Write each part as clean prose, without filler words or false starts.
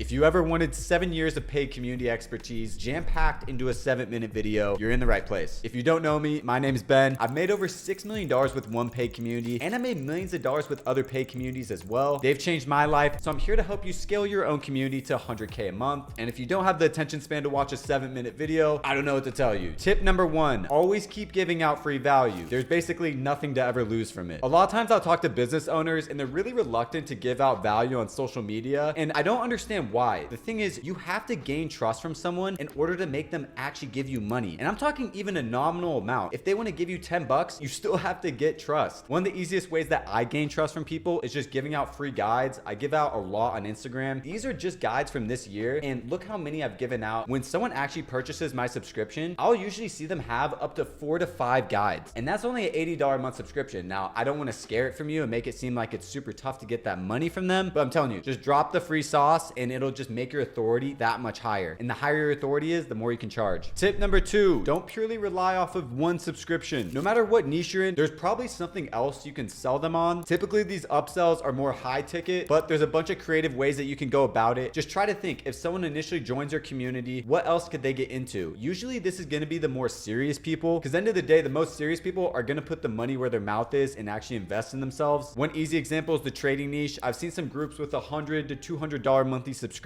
If you ever wanted 7 years of paid community expertise jam-packed into a 7-minute video, you're in the right place. If you don't know me, my name is Ben. I've made over $6 million with one paid community, and I made millions of dollars with other paid communities as well. They've changed my life, so I'm here to help you scale your own community to 100K a month. And if you don't have the attention span to watch a 7-minute video, I don't know what to tell you. Tip number 1, always keep giving out free value. There's basically nothing to ever lose from it. A lot of times I'll talk to business owners and they're really reluctant to give out value on social media, and I don't understand why. The thing is, you have to gain trust from someone in order to make them actually give you money. And I'm talking even a nominal amount. If they want to give you 10 bucks, you still have to get trust. One of the easiest ways that I gain trust from people is just giving out free guides. I give out a lot on Instagram. These are just guides from this year, and look how many I've given out. When someone actually purchases my subscription, I'll usually see them have up to 4 to 5 guides, and that's only an $80 a month subscription. Now, I don't want to scare it from you and make it seem like it's super tough to get that money from them, but I'm telling you, just drop the free sauce and it'll just make your authority that much higher. And the higher your authority is, the more you can charge. Tip number 2, don't purely rely off of one subscription. No matter what niche you're in, there's probably something else you can sell them on. Typically, these upsells are more high ticket, but there's a bunch of creative ways that you can go about it. Just try to think, if someone initially joins your community, what else could they get into? Usually this is going to be the more serious people, because at the end of the day, the most serious people are going to put the money where their mouth is and actually invest in themselves. One easy example is the trading niche. I've seen some groups with $100 to $200 monthly subscriptions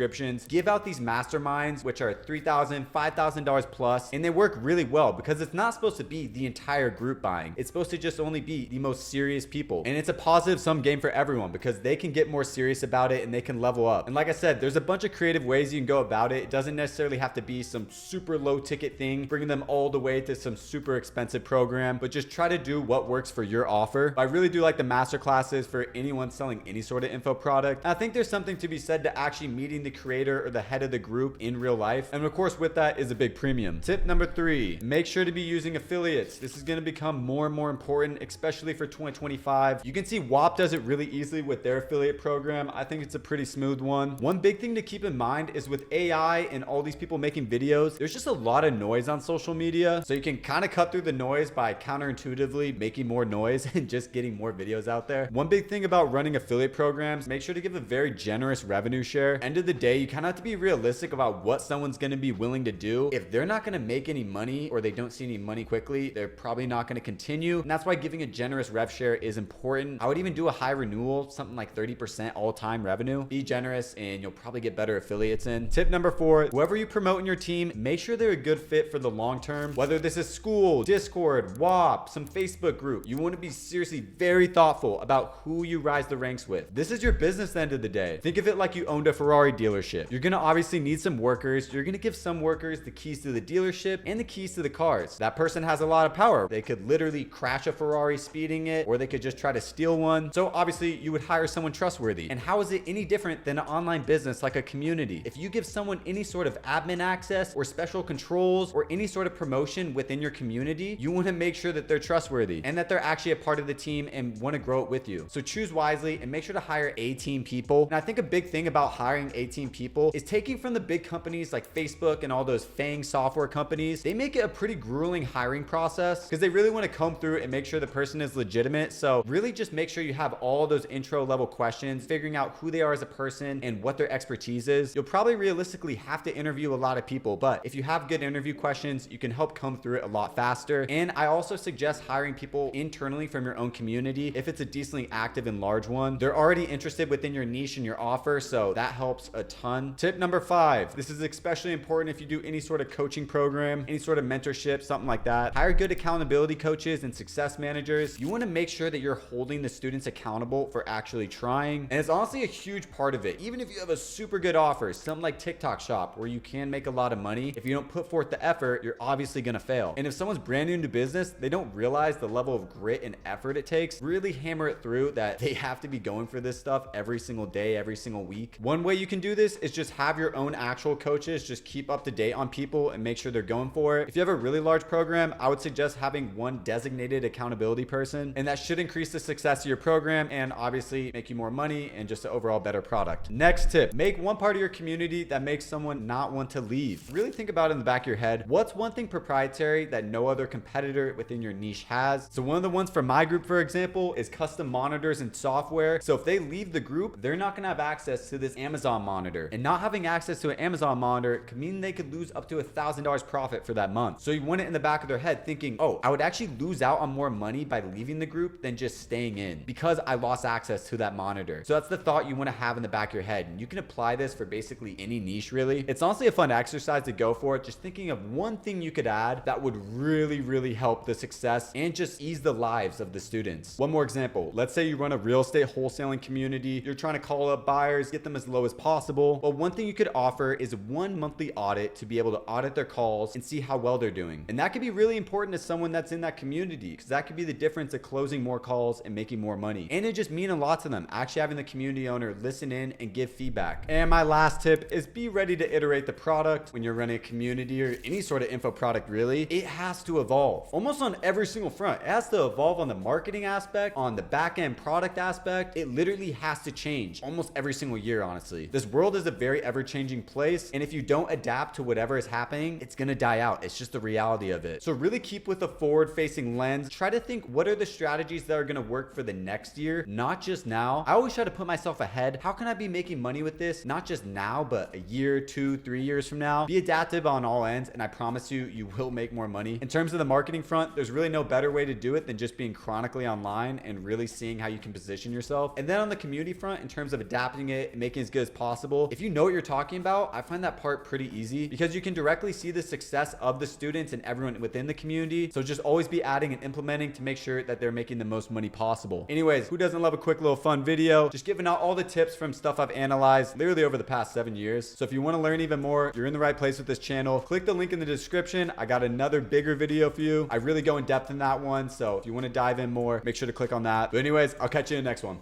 give out these masterminds, which are $3,000, $5,000 plus, and they work really well because it's not supposed to be the entire group buying. It's supposed to just only be the most serious people, and it's a positive sum game for everyone because they can get more serious about it and they can level up. And like I said, there's a bunch of creative ways you can go about it. It doesn't necessarily have to be some super low ticket thing, bringing them all the way to some super expensive program, but just try to do what works for your offer. I really do like the master classes for anyone selling any sort of info product. I think there's something to be said to actually meeting the creator or the head of the group in real life, and of course with that is a big premium. Tip number 3, make sure to be using affiliates. This is going to become more and more important, especially for 2025. You can see WAP does it really easily with their affiliate program. I think it's a pretty smooth one. One big thing to keep in mind is with AI and all these people making videos, there's just a lot of noise on social media, so you can kind of cut through the noise by counterintuitively making more noise and just getting more videos out there. One big thing about running affiliate programs, make sure to give a very generous revenue share. End of the day, you kind of have to be realistic about what someone's going to be willing to do. If they're not going to make any money or they don't see any money quickly, they're probably not going to continue, and that's why giving a generous rev share is important. I would even do a high renewal, something like 30% all-time revenue. Be generous and you'll probably get better affiliates in. Tip number 4, whoever you promote in your team, make sure they're a good fit for the long term. Whether this is school, Discord, WAP, some Facebook group, you want to be seriously very thoughtful about who you rise the ranks with. This is your business at the end of the day. Think of it like you owned a Ferrari dealership. You're going to obviously need some workers. You're going to give some workers the keys to the dealership and the keys to the cars. That person has a lot of power. They could literally crash a Ferrari speeding it, or they could just try to steal one. So obviously you would hire someone trustworthy. And how is it any different than an online business like a community? If you give someone any sort of admin access or special controls or any sort of promotion within your community, you want to make sure that they're trustworthy and that they're actually a part of the team and want to grow it with you. So choose wisely and make sure to hire A-team people. And I think a big thing about hiring A-team people is taking from the big companies like Facebook and all those FANG software companies. They make it a pretty grueling hiring process because they really want to comb through and make sure the person is legitimate. So really just make sure you have all those intro level questions, figuring out who they are as a person and what their expertise is. You'll probably realistically have to interview a lot of people, but if you have good interview questions, you can help comb through it a lot faster. And I also suggest hiring people internally from your own community if it's a decently active and large one. They're already interested within your niche and your offer, so that helps a ton. Tip number 5, this is especially important if you do any sort of coaching program, any sort of mentorship, something like that. Hire good accountability coaches and success managers. You want to make sure that you're holding the students accountable for actually trying, and it's honestly a huge part of it. Even if you have a super good offer, something like TikTok Shop, where you can make a lot of money, if you don't put forth the effort, you're obviously going to fail. And if someone's brand new into business, they don't realize the level of grit and effort it takes. Really hammer it through that they have to be going for this stuff every single day, every single week. One way you can do this is just have your own actual coaches. Just keep up to date on people and make sure they're going for it. If you have a really large program, I would suggest having one designated accountability person, and that should increase the success of your program and obviously make you more money and just an overall better product. Next tip, make one part of your community that makes someone not want to leave. Really think about it in the back of your head. What's one thing proprietary that no other competitor within your niche has? So one of the ones for my group, for example, is custom monitors and software. So if they leave the group, they're not going to have access to this Amazon monitor. And not having access to an Amazon monitor could mean they could lose up to $1,000 profit for that month. So you want it in the back of their head thinking, oh, I would actually lose out on more money by leaving the group than just staying in because I lost access to that monitor. So that's the thought you want to have in the back of your head. And you can apply this for basically any niche really. It's honestly a fun exercise to go for, just thinking of one thing you could add that would really help the success and just ease the lives of the students. One more example. Let's say you run a real estate wholesaling community. You're trying to call up buyers, get them as low as possible. Well, one thing you could offer is one monthly audit to be able to audit their calls and see how well they're doing. And that could be really important to someone that's in that community, because that could be the difference of closing more calls and making more money. And it just means a lot to them, actually having the community owner listen in and give feedback. And my last tip is be ready to iterate the product. When you're running a community or any sort of info product really, it has to evolve almost on every single front. It has to evolve on the marketing aspect, on the back end product aspect. It literally has to change almost every single year, honestly. This world is a very ever-changing place, and if you don't adapt to whatever is happening, it's gonna die out. It's just the reality of it. So really keep with a forward-facing lens. Try to think, what are the strategies that are gonna work for the next year, not just now. I always try to put myself ahead. How can I be making money with this, not just now, but a year, 2, 3 years from now? Be adaptive on all ends, and I promise you, you will make more money. In terms of the marketing front, there's really no better way to do it than just being chronically online and really seeing how you can position yourself. And then on the community front, in terms of adapting it and making it as good as possible, if you know what you're talking about, I find that part pretty easy because you can directly see the success of the students and everyone within the community. So just always be adding and implementing to make sure that they're making the most money possible. Anyways, who doesn't love a quick little fun video? Just giving out all the tips from stuff I've analyzed literally over the past 7 years. So if you want to learn even more, you're in the right place with this channel. Click the link in the description. I got another bigger video for you. I really go in depth in that one. So if you want to dive in more, make sure to click on that. But anyways, I'll catch you in the next one.